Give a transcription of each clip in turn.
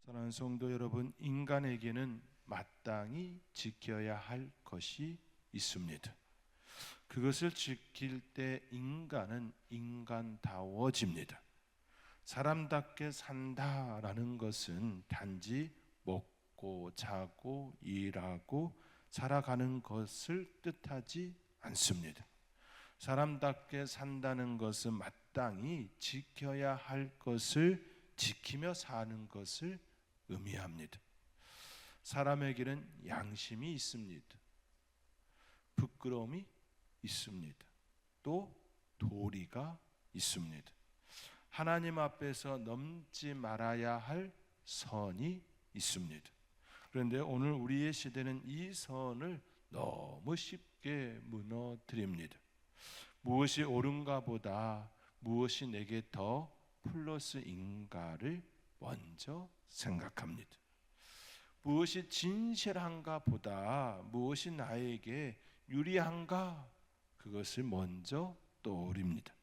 사랑하는 성도 여러분, 인간에게는 마땅히 지켜야 할 것이 있습니다. 그것을 지킬 때 인간은 인간다워집니다. 사람답게 산다라는 것은 단지 먹고 자고 일하고 살아가는 것을 뜻하지 않습니다. 사람답게 산다는 것은 마땅히 지켜야 할 것을 지키며 사는 것을 의미합니다. 사람에게는 양심이 있습니다. 부끄러움이 있습니다. 또 도리가 있습니다. 하나님 앞에서 넘지 말아야 할 선이 있습니다. 그런데 오늘 우리의 시대는 이 선을 너무 쉽게 무너뜨립니다. 무엇이 옳은가 보다 무엇이 내게 더 플러스인가를 먼저 생각합니다. 무엇이 진실한가 보다 무엇이 나에게 유리한가 그것을 먼저 떠올립니다.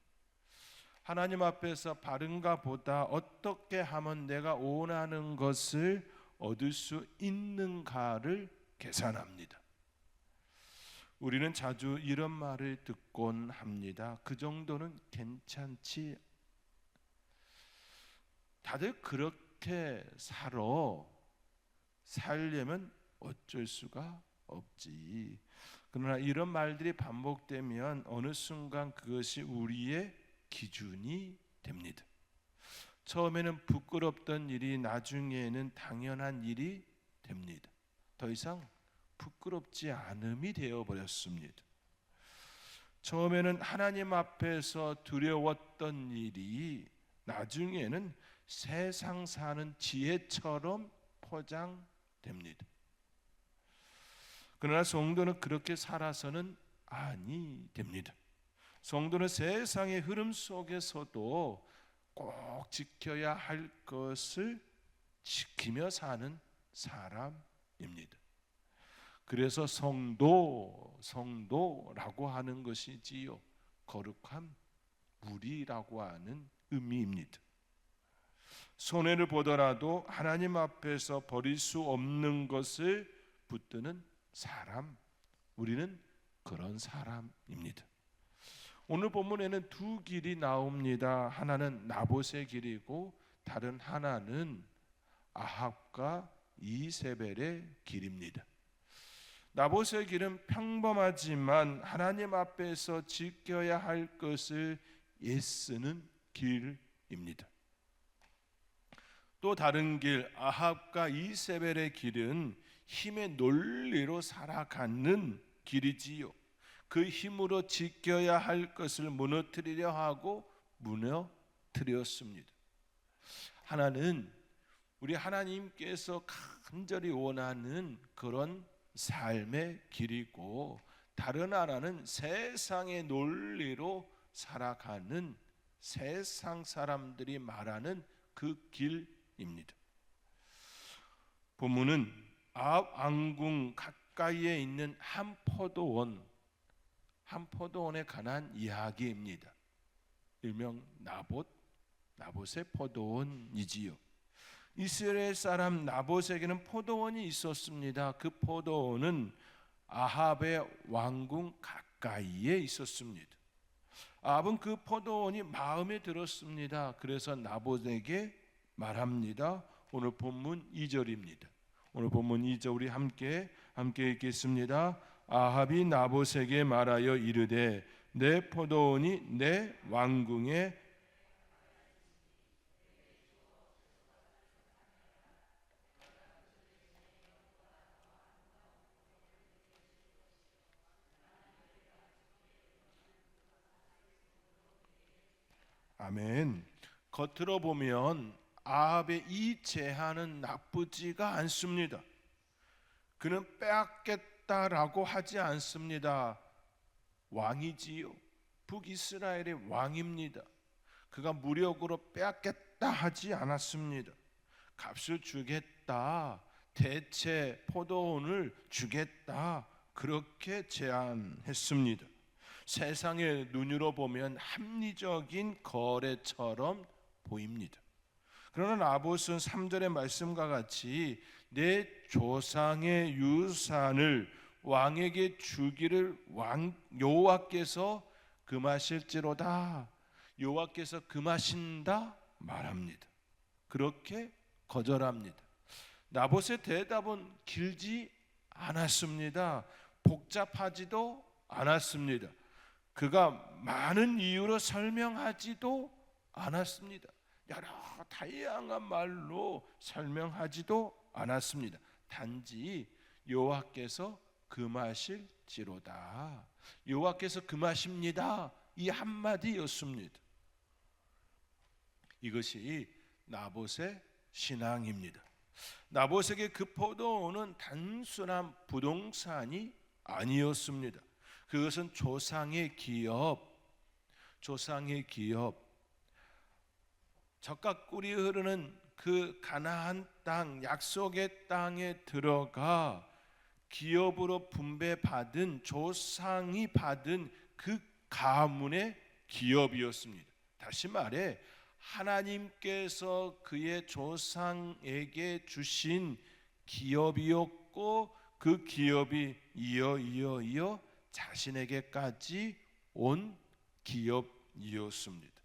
하나님 앞에서 바른가 보다 어떻게 하면 내가 원하는 것을 얻을 수 있는가를 계산합니다. 우리는 자주 이런 말을 듣곤 합니다. 그 정도는 괜찮지. 다들 그렇게 살려면 어쩔 수가 없지. 그러나 이런 말들이 반복되면 어느 순간 그것이 우리의 기준이 됩니다. 처음에는 부끄럽던 일이 나중에는 당연한 일이 됩니다. 더 이상 부끄럽지 않음이 되어버렸습니다. 처음에는 하나님 앞에서 두려웠던 일이 나중에는 세상 사는 지혜처럼 포장됩니다. 그러나 성도는 그렇게 살아서는 아니 됩니다. 성도는 세상의 흐름 속에서도 꼭 지켜야 할 것을 지키며 사는 사람입니다. 그래서 성도라고 하는 것이지요. 거룩한 무리라고 하는 의미입니다. 손해를 보더라도 하나님 앞에서 버릴 수 없는 것을 붙드는 사람, 우리는 그런 사람입니다. 오늘 본문에는 두 길이 나옵니다. 하나는 나봇의 길이고 다른 하나는 아합과 이세벨의 길입니다. 나봇의 길은 평범하지만 하나님 앞에서 지켜야 할 것을 애쓰는 길입니다. 또 다른 길 아합과 이세벨의 길은 힘의 논리로 살아가는 길이지요. 그 힘으로 지켜야 할 것을 무너뜨리려 하고 무너뜨렸습니다. 하나는 우리 하나님께서 간절히 원하는 그런 삶의 길이고 다른 하나는 세상의 논리로 살아가는 세상 사람들이 말하는 그 길입니다. 본문은 아합 왕궁 가까이에 있는 한 포도원에 관한 이야기입니다. 일명 나봇의 포도원이지요. 이스라엘 사람 나봇에게는 포도원이 있었습니다. 그 포도원은 아합의 왕궁 가까이에 있었습니다. 아합은 그 포도원이 마음에 들었습니다. 그래서 나봇에게 말합니다. 오늘 본문 2절입니다. 오늘 본문 2절 우리 함께 읽겠습니다. 아합이 나봇에게 말하여 이르되 내 포도원이 내 왕궁에 아멘. 겉으로 보면 아합의 이 제안은 나쁘지가 않습니다. 그는 빼앗겠다라고 하지 않습니다. 왕이지요. 북이스라엘의 왕입니다. 그가 무력으로 빼앗겠다 하지 않았습니다. 값을 주겠다, 대체 포도원을 주겠다 그렇게 제안했습니다. 세상의 눈으로 보면 합리적인 거래처럼 보입니다. 그러나 나봇은 3절의 말씀과 같이 내 조상의 유산을 왕에게 주기를 여호와께서 금하실지로다, 여호와께서 금하신다 말합니다. 그렇게 거절합니다. 나봇의 대답은 길지 않았습니다. 복잡하지도 않았습니다. 그가 많은 이유로 설명하지도 않았습니다. 여러 다양한 말로 설명하지도 않았습니다. 단지 여호와께서 금하실지로다, 여호와께서 금하십니다, 이 한마디였습니다. 이것이 나봇의 신앙입니다. 나봇에게 그 포도원은 단순한 부동산이 아니었습니다. 그것은 조상의 기업, 젖과 꿀이 흐르는 그 가나안 땅, 약속의 땅에 들어가 기업으로 분배받은, 조상이 받은 그 가문의 기업이었습니다. 다시 말해 하나님께서 그의 조상에게 주신 기업이었고, 그 기업이 이어 자신에게까지 온 기업이었습니다.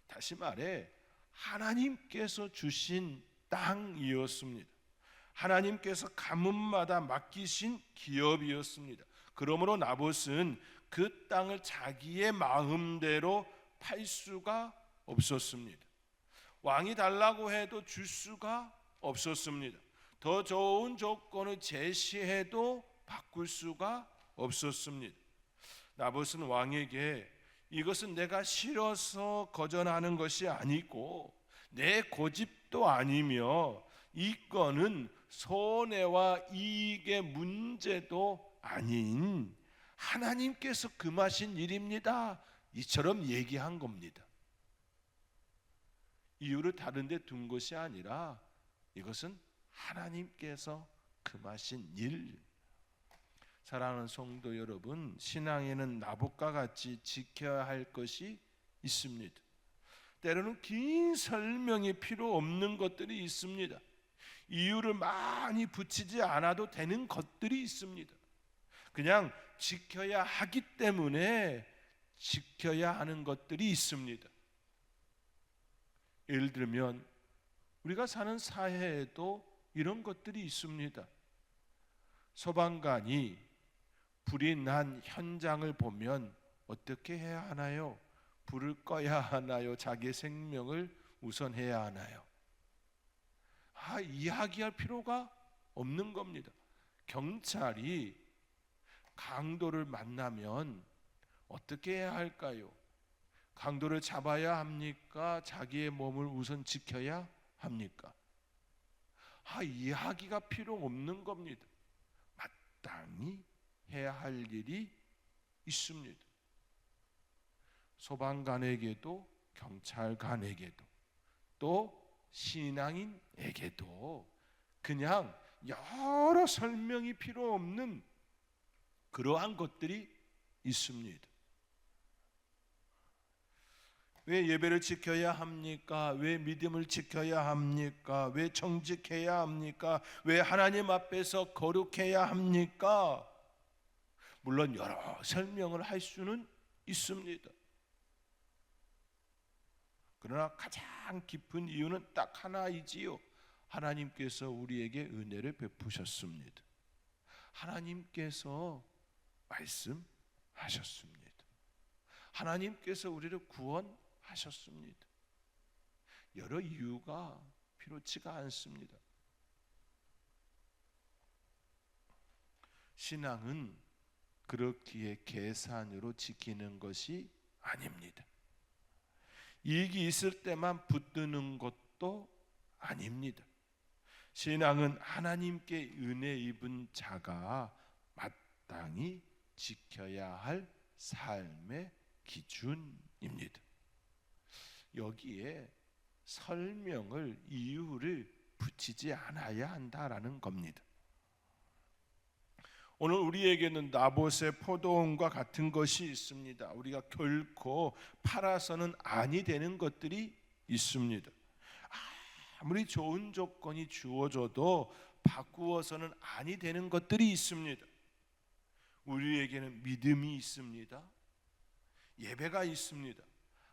다시 말해 하나님께서 주신 땅이었습니다. 하나님께서 가문마다 맡기신 기업이었습니다. 그러므로 나봇은 그 땅을 자기의 마음대로 팔 수가 없었습니다. 왕이 달라고 해도 줄 수가 없었습니다. 더 좋은 조건을 제시해도 바꿀 수가 없었습니다. 나봇은 왕에게 이것은 내가 싫어서 거절하는 것이 아니고 내 고집도 아니며 이 건은 손해와 이익의 문제도 아닌 하나님께서 금하신 일입니다, 이처럼 얘기한 겁니다. 이유를 다른 데 둔 것이 아니라 이것은 하나님께서 금하신 일. 사랑하는 성도 여러분, 신앙에는 나봇과 같이 지켜야 할 것이 있습니다. 때로는 긴 설명이 필요 없는 것들이 있습니다. 이유를 많이 붙이지 않아도 되는 것들이 있습니다. 그냥 지켜야 하기 때문에 지켜야 하는 것들이 있습니다. 예를 들면 우리가 사는 사회에도 이런 것들이 있습니다. 소방관이 불이 난 현장을 보면 어떻게 해야 하나요? 불을 꺼야 하나요? 자기의 생명을 우선해야 하나요? 이야기할 필요가 없는 겁니다. 경찰이 강도를 만나면 어떻게 해야 할까요? 강도를 잡아야 합니까? 자기의 몸을 우선 지켜야 합니까? 이야기가 필요 없는 겁니다. 마땅히 해야 할 일이 있습니다. 소방관에게도 경찰관에게도 또 신앙인에게도 그냥 여러 설명이 필요 없는 그러한 것들이 있습니다. 왜 예배를 지켜야 합니까? 왜 믿음을 지켜야 합니까? 왜 정직해야 합니까? 왜 하나님 앞에서 거룩해야 합니까? 물론 여러 설명을 할 수는 있습니다. 그러나 가장 깊은 이유는 딱 하나이지요. 하나님께서 우리에게 은혜를 베푸셨습니다. 하나님께서 말씀하셨습니다. 하나님께서 우리를 구원하셨습니다. 여러 이유가 필요치가 않습니다. 신앙은 그렇기에 계산으로 지키는 것이 아닙니다. 이익이 있을 때만 붙드는 것도 아닙니다. 신앙은 하나님께 은혜 입은 자가 마땅히 지켜야 할 삶의 기준입니다. 여기에 설명을, 이유를 붙이지 않아야 한다라는 겁니다. 오늘 우리에게는 나봇의 포도원과 같은 것이 있습니다. 우리가 결코 팔아서는 아니 되는 것들이 있습니다. 아무리 좋은 조건이 주어져도 바꾸어서는 아니 되는 것들이 있습니다. 우리에게는 믿음이 있습니다. 예배가 있습니다.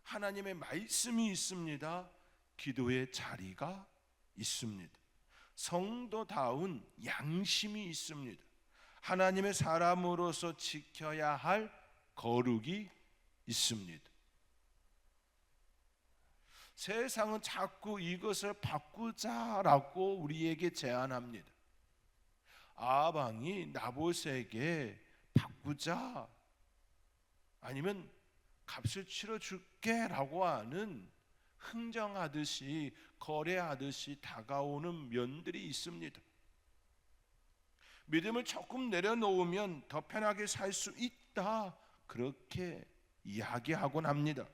하나님의 말씀이 있습니다. 기도의 자리가 있습니다. 성도다운 양심이 있습니다. 하나님의 사람으로서 지켜야 할 거룩이 있습니다. 세상은 자꾸 이것을 바꾸자라고 우리에게 제안합니다. 아합 왕이 나봇에게 바꾸자, 아니면 값을 치러줄게 라고 하는 흥정하듯이 거래하듯이 다가오는 면들이 있습니다. 믿음을 조금 내려놓으면 더 편하게 살 수 있다, 그렇게 이야기하곤 합니다.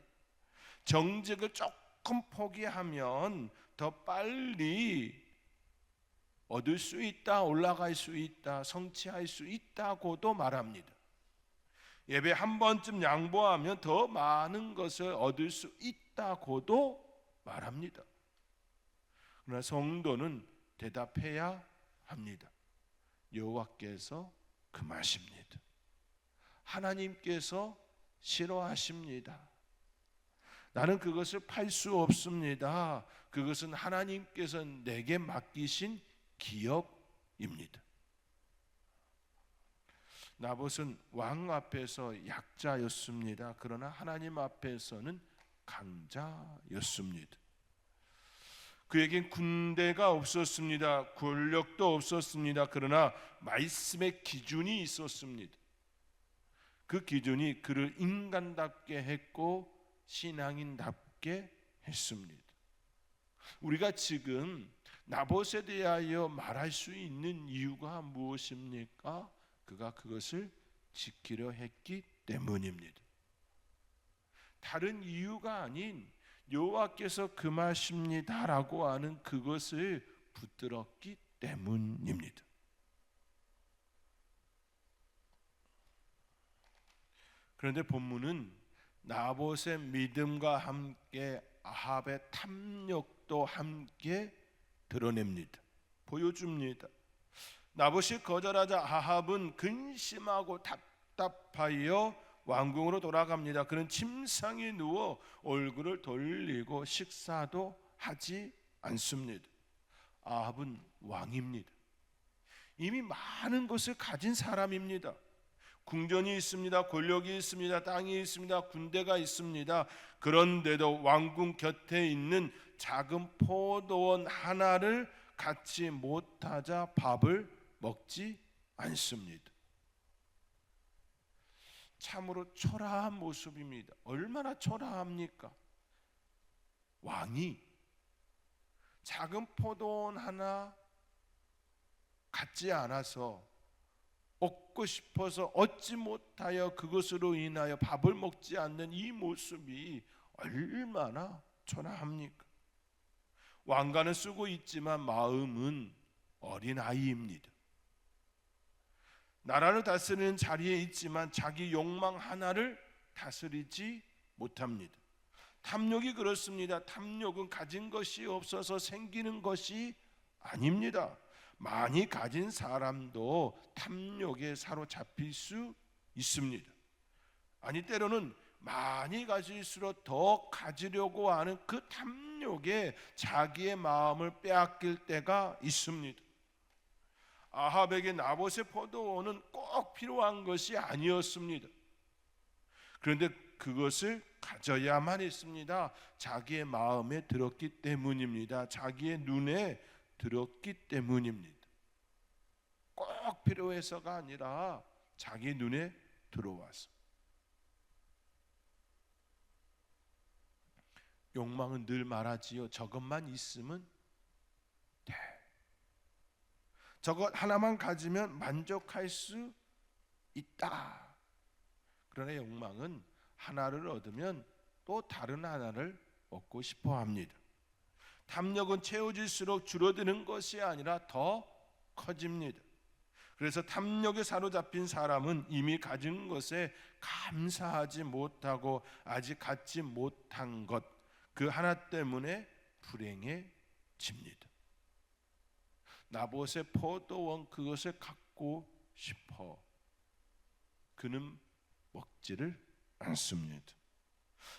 정직을 조금 포기하면 더 빨리 얻을 수 있다, 올라갈 수 있다, 성취할 수 있다고도 말합니다. 예배 한 번쯤 양보하면 더 많은 것을 얻을 수 있다고도 말합니다. 그러나 성도는 대답해야 합니다. 여호와께서 금하십니다. 하나님께서 싫어하십니다. 나는 그것을 팔 수 없습니다. 그것은 하나님께서 내게 맡기신 기업입니다. 나봇은 왕 앞에서 약자였습니다. 그러나 하나님 앞에서는 강자였습니다. 그에겐 군대가 없었습니다. 권력도 없었습니다. 그러나 말씀의 기준이 있었습니다. 그 기준이 그를 인간답게 했고 신앙인답게 했습니다. 우리가 지금 나봇에 대하여 말할 수 있는 이유가 무엇입니까? 그가 그것을 지키려 했기 때문입니다. 다른 이유가 아닌 여호와께서 금하십니다라고 하는 그것을 붙들었기 때문입니다. 그런데 본문은 나봇의 믿음과 함께 아합의 탐욕도 함께 드러냅니다. 보여줍니다. 나봇이 거절하자 아합은 근심하고 답답하여 왕궁으로 돌아갑니다. 그는 침상에 누워 얼굴을 돌리고 식사도 하지 않습니다. 아합은 왕입니다. 이미 많은 것을 가진 사람입니다. 궁전이 있습니다. 권력이 있습니다. 땅이 있습니다. 군대가 있습니다. 그런데도 왕궁 곁에 있는 작은 포도원 하나를 갖지 못하자 밥을 먹지 않습니다. 참으로 초라한 모습입니다. 얼마나 초라합니까? 왕이 작은 포도원 하나 갖지 않아서 얻고 싶어서 얻지 못하여 그것으로 인하여 밥을 먹지 않는 이 모습이 얼마나 초라합니까? 왕관은 쓰고 있지만 마음은 어린아이입니다. 나라를 다스리는 자리에 있지만 자기 욕망 하나를 다스리지 못합니다. 탐욕이 그렇습니다. 탐욕은 가진 것이 없어서 생기는 것이 아닙니다. 많이 가진 사람도 탐욕에 사로잡힐 수 있습니다. 아니, 때로는 많이 가질수록 더 가지려고 하는 그 탐욕에 자기의 마음을 빼앗길 때가 있습니다. 아합에게 나봇의 포도원은 꼭 필요한 것이 아니었습니다. 그런데 그것을 가져야만 했습니다. 자기의 마음에 들었기 때문입니다. 자기의 눈에 들었기 때문입니다. 꼭 필요해서가 아니라 자기 눈에 들어와서. 욕망은 늘 말하지요. 저것만 있으면 돼. 저것 하나만 가지면 만족할 수 있다. 그러나 욕망은 하나를 얻으면 또 다른 하나를 얻고 싶어 합니다. 탐욕은 채워질수록 줄어드는 것이 아니라 더 커집니다. 그래서 탐욕에 사로잡힌 사람은 이미 가진 것에 감사하지 못하고 아직 갖지 못한 것, 그 하나 때문에 불행에 집니다. 나봇의 포도원 그것을 갖고 싶어 그는 먹지를 않습니다.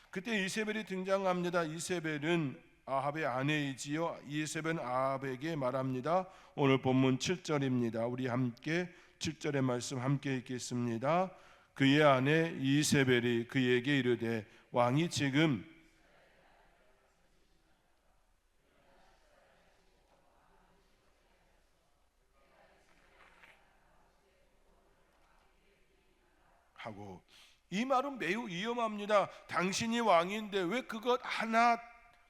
그때 이세벨이 등장합니다. 이세벨은 아합의 아내이지요. 이세벨은 아합에게 말합니다. 오늘 본문 7절입니다. 우리 함께 7절의 말씀 함께 읽겠습니다. 그의 아내 이세벨이 그에게 이르되 왕이 지금 하고, 이 말은 매우 위험합니다. 당신이 왕인데 왜 그것 하나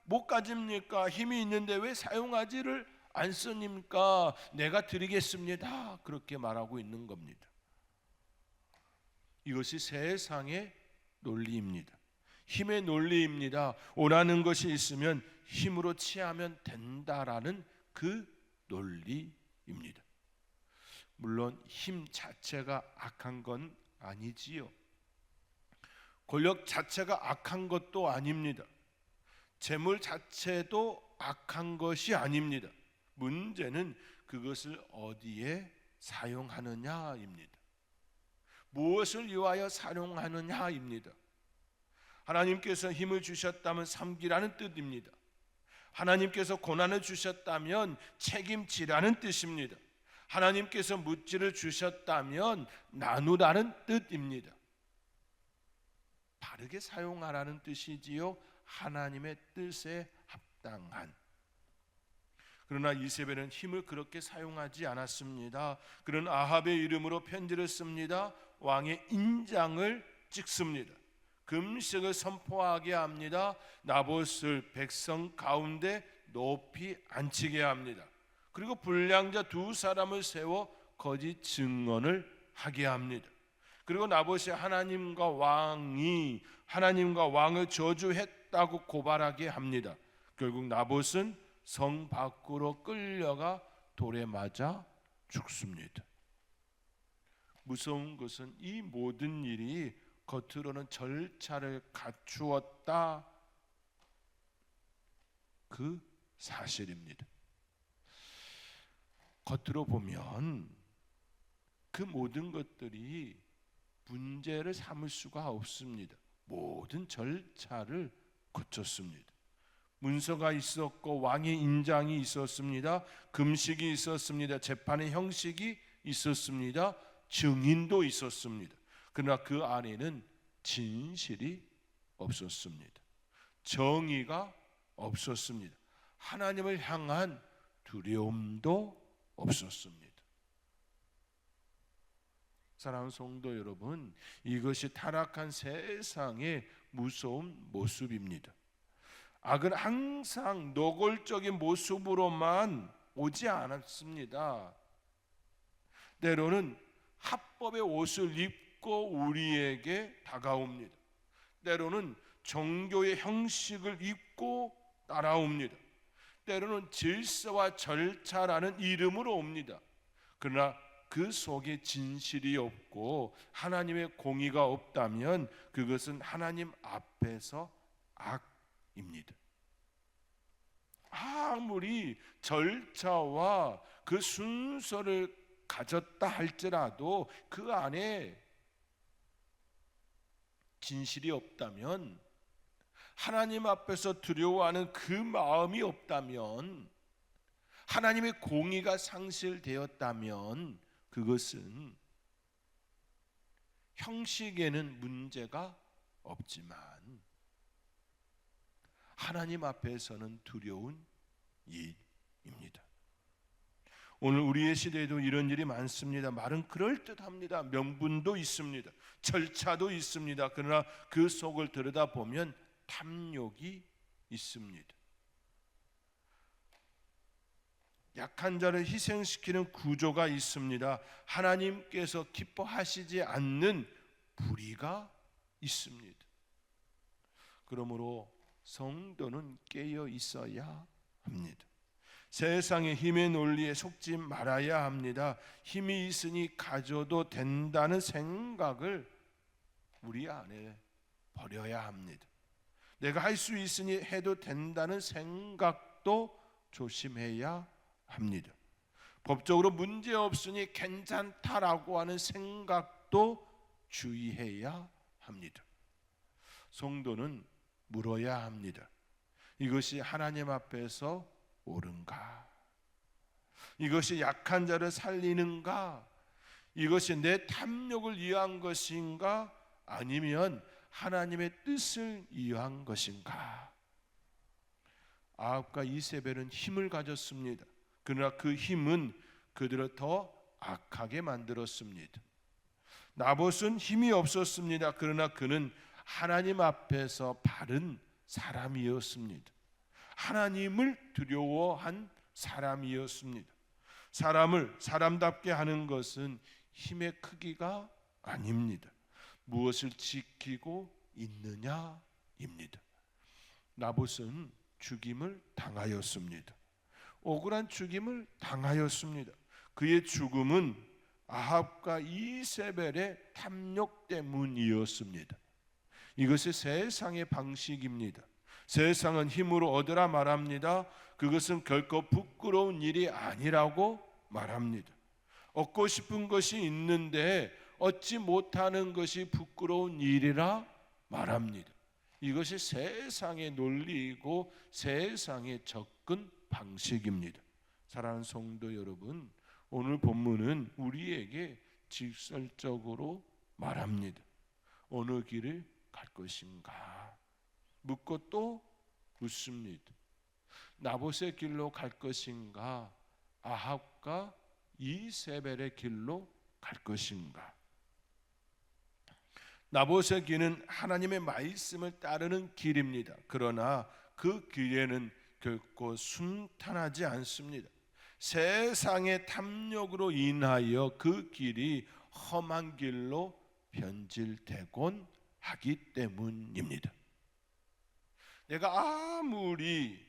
못 가집니까? 힘이 있는데 왜 사용하지를 않습니까? 내가 드리겠습니다. 그렇게 말하고 있는 겁니다. 이것이 세상의 논리입니다. 힘의 논리입니다. 원하는 것이 있으면 힘으로 취하면 된다라는 그 논리입니다. 물론 힘 자체가 악한 건 아니지요. 권력 자체가 악한 것도 아닙니다. 재물 자체도 악한 것이 아닙니다. 문제는 그것을 어디에 사용하느냐입니다. 무엇을 위하여 사용하느냐입니다. 하나님께서 힘을 주셨다면 섬기라는 뜻입니다. 하나님께서 고난을 주셨다면 책임지라는 뜻입니다. 하나님께서 물질을 주셨다면 나누라는 뜻입니다. 바르게 사용하라는 뜻이지요. 하나님의 뜻에 합당한. 그러나 이세벨은 힘을 그렇게 사용하지 않았습니다. 그는 아합의 이름으로 편지를 씁니다. 왕의 인장을 찍습니다. 금식을 선포하게 합니다. 나봇을 백성 가운데 높이 앉히게 합니다. 그리고 불량자 두 사람을 세워 거짓 증언을 하게 합니다. 그리고 나봇이 하나님과 왕을 저주했다고 고발하게 합니다. 결국 나봇은 성 밖으로 끌려가 돌에 맞아 죽습니다. 무서운 것은 이 모든 일이 겉으로는 절차를 갖추었다 그 사실입니다. 겉으로 보면 그 모든 것들이 문제를 삼을 수가 없습니다. 모든 절차를 거쳤습니다. 문서가 있었고 왕의 인장이 있었습니다. 금식이 있었습니다. 재판의 형식이 있었습니다. 증인도 있었습니다. 그러나 그 안에는 진실이 없었습니다. 정의가 없었습니다. 하나님을 향한 두려움도 없었습니다. 사랑하는 성도 여러분, 이것이 타락한 세상의 무서운 모습입니다. 악은 항상 노골적인 모습으로만 오지 않았습니다. 때로는 합법의 옷을 입고 우리에게 다가옵니다. 때로는 종교의 형식을 입고 따라옵니다. 때로는 질서와 절차라는 이름으로 옵니다. 그러나 그 속에 진실이 없고 하나님의 공의가 없다면 그것은 하나님 앞에서 악입니다. 아무리 절차와 그 순서를 가졌다 할지라도 그 안에 진실이 없다면, 하나님 앞에서 두려워하는 그 마음이 없다면, 하나님의 공의가 상실되었다면 그것은 형식에는 문제가 없지만 하나님 앞에서는 두려운 일입니다. 오늘 우리의 시대에도 이런 일이 많습니다. 말은 그럴듯합니다. 명분도 있습니다. 절차도 있습니다. 그러나 그 속을 들여다보면 탐욕이 있습니다. 약한 자를 희생시키는 구조가 있습니다. 하나님께서 기뻐하시지 않는 불의가 있습니다. 그러므로 성도는 깨어 있어야 합니다. 세상의 힘의 논리에 속지 말아야 합니다. 힘이 있으니 가져도 된다는 생각을 우리 안에 버려야 합니다. 내가 할 수 있으니 해도 된다는 생각도 조심해야 합니다. 법적으로 문제 없으니 괜찮다라고 하는 생각도 주의해야 합니다. 성도는 물어야 합니다. 이것이 하나님 앞에서 옳은가? 이것이 약한 자를 살리는가? 이것이 내 탐욕을 위한 것인가? 아니면 하나님의 뜻을 위한 것인가? 아합과 이세벨은 힘을 가졌습니다. 그러나 그 힘은 그들을 더 악하게 만들었습니다. 나봇은 힘이 없었습니다. 그러나 그는 하나님 앞에서 바른 사람이었습니다. 하나님을 두려워한 사람이었습니다. 사람을 사람답게 하는 것은 힘의 크기가 아닙니다. 무엇을 지키고 있느냐입니다. 나봇은 죽임을 당하였습니다. 억울한 죽임을 당하였습니다. 그의 죽음은 아합과 이세벨의 탐욕 때문이었습니다. 이것이 세상의 방식입니다. 세상은 힘으로 얻으라 말합니다. 그것은 결코 부끄러운 일이 아니라고 말합니다. 얻고 싶은 것이 있는데 얻지 못하는 것이 부끄러운 일이라 말합니다. 이것이 세상의 논리이고 세상의 접근 방식입니다. 사랑하는 성도 여러분, 오늘 본문은 우리에게 직설적으로 말합니다. 어느 길을 갈 것인가? 묻고 또 묻습니다. 나봇의 길로 갈 것인가? 아합과 이세벨의 길로 갈 것인가? 나봇의 길은 하나님의 말씀을 따르는 길입니다. 그러나 그 길에는 결코 순탄하지 않습니다. 세상의 탐욕으로 인하여 그 길이 험한 길로 변질되곤 하기 때문입니다. 내가 아무리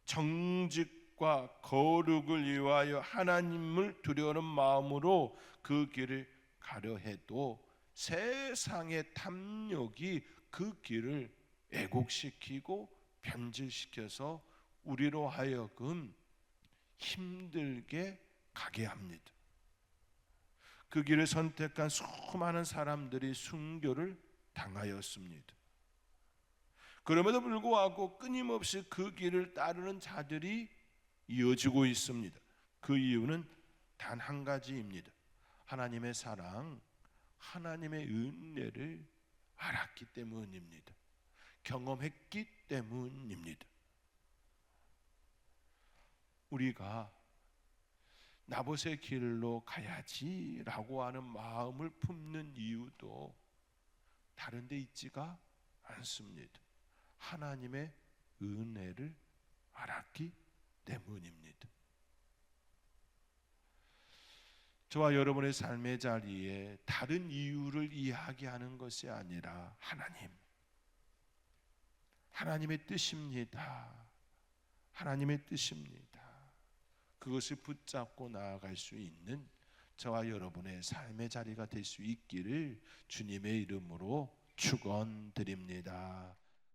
정직과 거룩을 위하여 하나님을 두려워하는 마음으로 그 길을 가려 해도 세상의 탐욕이 그 길을 왜곡시키고 변질시켜서 우리로 하여금 힘들게 가게 합니다. 그 길을 선택한 수많은 사람들이 순교를 당하였습니다. 그럼에도 불구하고 끊임없이 그 길을 따르는 자들이 이어지고 있습니다. 그 이유는 단 한 가지입니다. 하나님의 사랑, 하나님의 은혜를 알았기 때문입니다. 경험했기 때문입니다. 우리가 나봇의 길로 가야지라고 하는 마음을 품는 이유도 다른 데 있지가 않습니다. 하나님의 은혜를 알았기 때문입니다. 저와 여러분의 삶의 자리에 다른 이유를 이야기하는 것이 아니라 하나님의 뜻입니다. 하나님의 뜻입니다. 그것을 붙잡고 나아갈 수 있는 저와 여러분의 삶의 자리가 될 수 있기를 주님의 이름으로 축원드립니다.